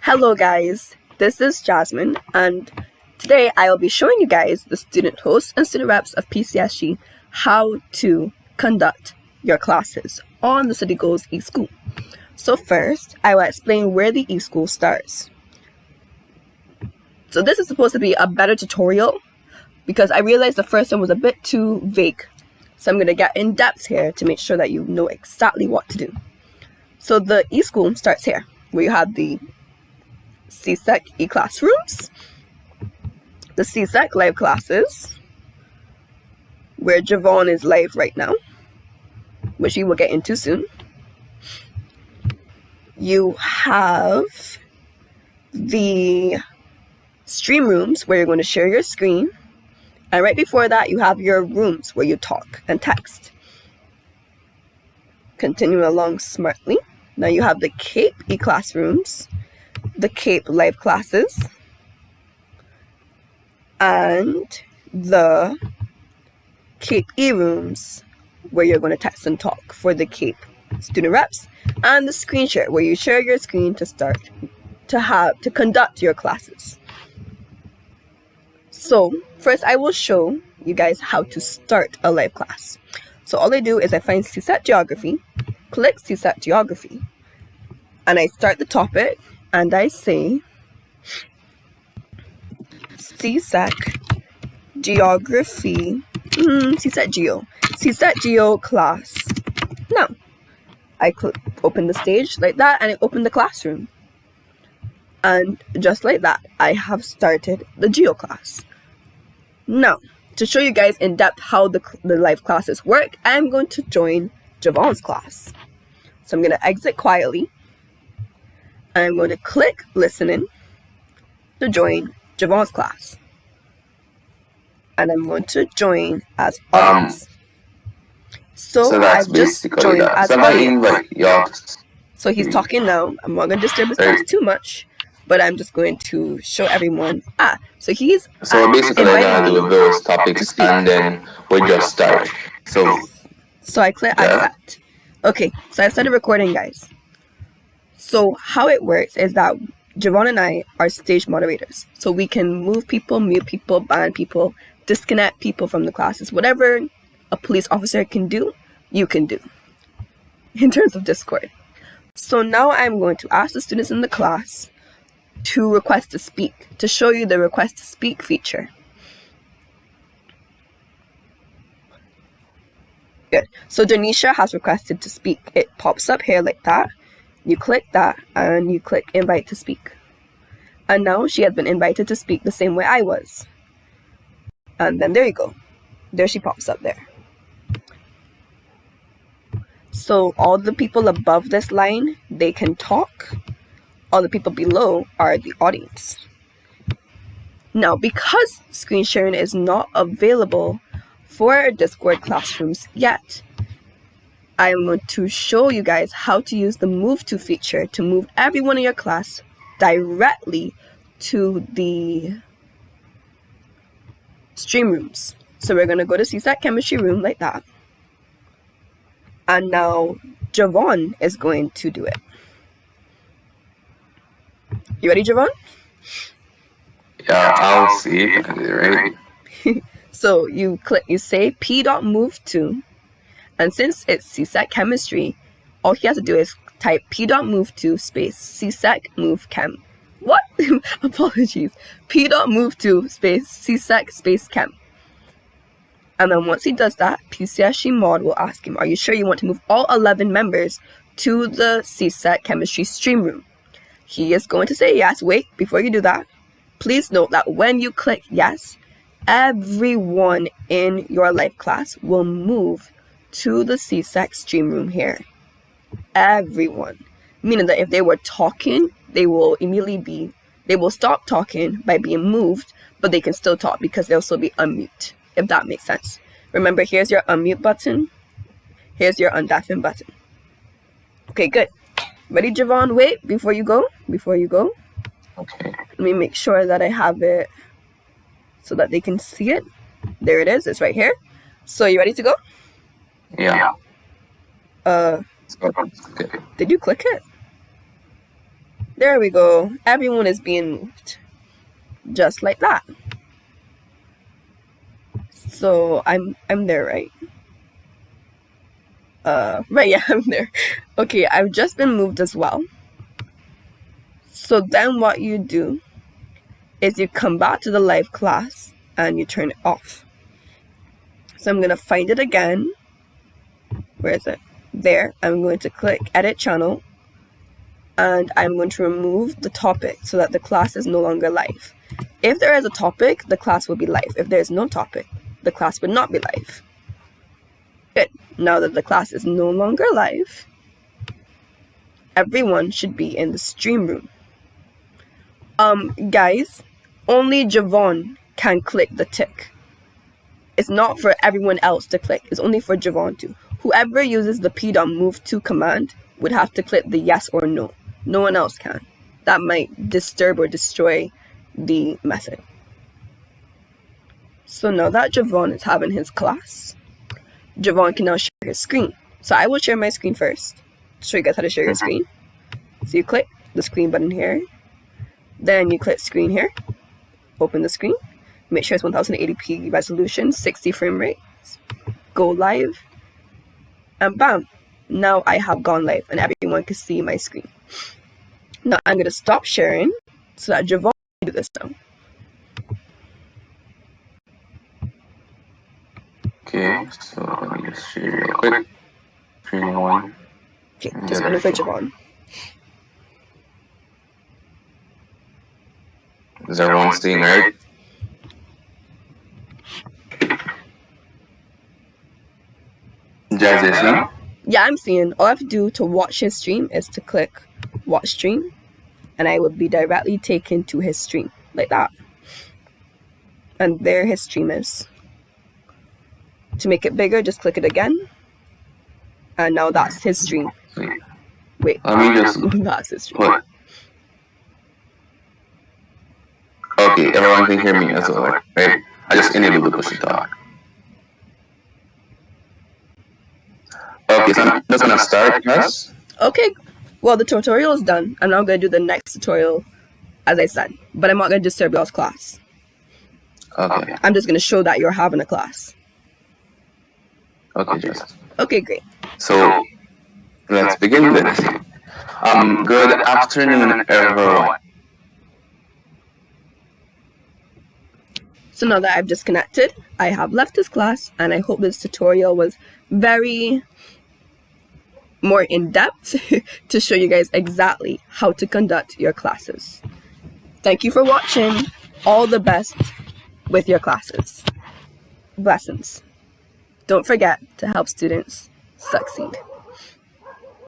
Hello guys, this is Jasmine, and today I will be showing you guys, the student hosts and student reps of PCSG, how to conduct your classes on the City Goals eSchool. So first, I will explain where the eSchool starts. So this is supposed to be a better tutorial because I realized the first one was a bit too vague. So I'm going to get in depth here to make sure that you know exactly what to do. So the eSchool starts here, where you have the CSEC e-classrooms, the CSEC live classes, where Javon is live right now, which we will get into soon. You have the stream rooms where you're going to share your screen, and right before that you have your rooms where you talk and text. Continue along smartly. Now you have the CAPE e-classrooms, the CAPE live classes, and the CAPE e-rooms where you're going to text and talk for the CAPE student reps, and the screen share where you share your screen to start to conduct your classes. So first I will show you guys how to start a live class. So all I do is I find CSEC geography, click CSEC geography, and I start the topic and I say CSEC geography, CSEC geo class. Now I open the stage like that, and I open the classroom, and just like that I have started the geo class. Now to show you guys in depth how the live classes work, I'm going to join Javon's class. So I'm going to exit quietly, and I'm going to click listening to join Javon's class. And I'm going to join as audience. So I've just joined as audience. So he's talking now. I'm not going to disturb his class too much, but I'm just going to show everyone. So he's so basically going to do those topics and then we just start. So I click accept. Okay, so I started recording, guys. So how it works is that Javon and I are stage moderators. So we can move people, mute people, ban people, disconnect people from the classes. Whatever a police officer can do, you can do in terms of Discord. So now I'm going to ask the students in the class to request to speak, to show you the request to speak feature. Good. So Denisha has requested to speak. It pops up here like that. You click that and you click invite to speak. And now she has been invited to speak the same way I was. And then there you go. There she pops up there. So all the people above this line, they can talk. All the people below are the audience. Now, because screen sharing is not available for Discord classrooms yet, I'm going to show you guys how to use the move to feature to move everyone in your class directly to the stream rooms. So we're going to go to CSEC chemistry room like that. And now Javon is going to do it. You ready, Javon? Yeah, I'll see. Right. So you say p.move to, and since it's CSEC chemistry, all he has to do is type p.move to space CSEC move chem. What? Apologies. p.move to space CSEC space chem. And then once he does that, PCSG mod will ask him, are you sure you want to move all 11 members to the CSEC chemistry stream room? He is going to say yes. Wait, before you do that, please note that when you click yes, everyone in your live class will move to the CSEC stream room here. Everyone. Meaning that if they were talking, they will stop talking by being moved, but they can still talk because they'll still be unmute, if that makes sense. Remember, here's your unmute button. Here's your undeafen button. Okay, good. Ready, Javon? Wait, before you go. Okay. Let me make sure that I have it so that they can see it. There it is. It's right here. So you ready to go? Yeah. Did you click it? There we go. Everyone is being moved. Just like that. So I'm there, right? Right, yeah, I'm there. Okay, I've just been moved as well. So then what you do is you come back to the live class and you turn it off. So I'm going to find it again. Where is it? There. I'm going to click edit channel and I'm going to remove the topic so that the class is no longer live. If there is a topic, the class will be live. If there is no topic, the class would not be live. Good. Now that the class is no longer live, everyone should be in the stream room. Guys, only Javon can click the tick. It's not for everyone else to click. It's only for Javon to. Whoever uses the p.move2 command would have to click the yes or no. No one else can. That might disturb or destroy the method. So now that Javon is having his class, Javon can now share his screen. So I will share my screen first. Show you guys how to share your screen. So you click the screen button here. Then you click screen here. Open the screen. Make sure it's 1080p resolution, 60 frame rate. Go live. And bam. Now I have gone live and everyone can see my screen. Now I'm going to stop sharing so that Javon can do this now. Okay, so let me just share real quick. Screen one. Okay, just waiting for Javon. Is everyone seeing right? Jazz is now? Yeah, I'm seeing. All I have to do to watch his stream is to click watch stream and I would be directly taken to his stream like that. And there his stream is. To make it bigger, just click it again. And now that's his stream. Wait. Let me just... That's his stream. What? Okay, everyone can hear me as well, right? I just enabled the push to talk. Okay, so I'm just gonna start, yes? Okay. Well, the tutorial is done. I'm now going to do the next tutorial, as I said. But I'm not going to disturb y'all's class. Okay. I'm just going to show that you're having a class. Okay, Jess. Okay, great. So, let's begin this. Good afternoon, everyone. So now that I've disconnected, I have left this class, and I hope this tutorial was very more in-depth to show you guys exactly how to conduct your classes. Thank you for watching. All the best with your classes. Blessings. Don't forget to help students succeed.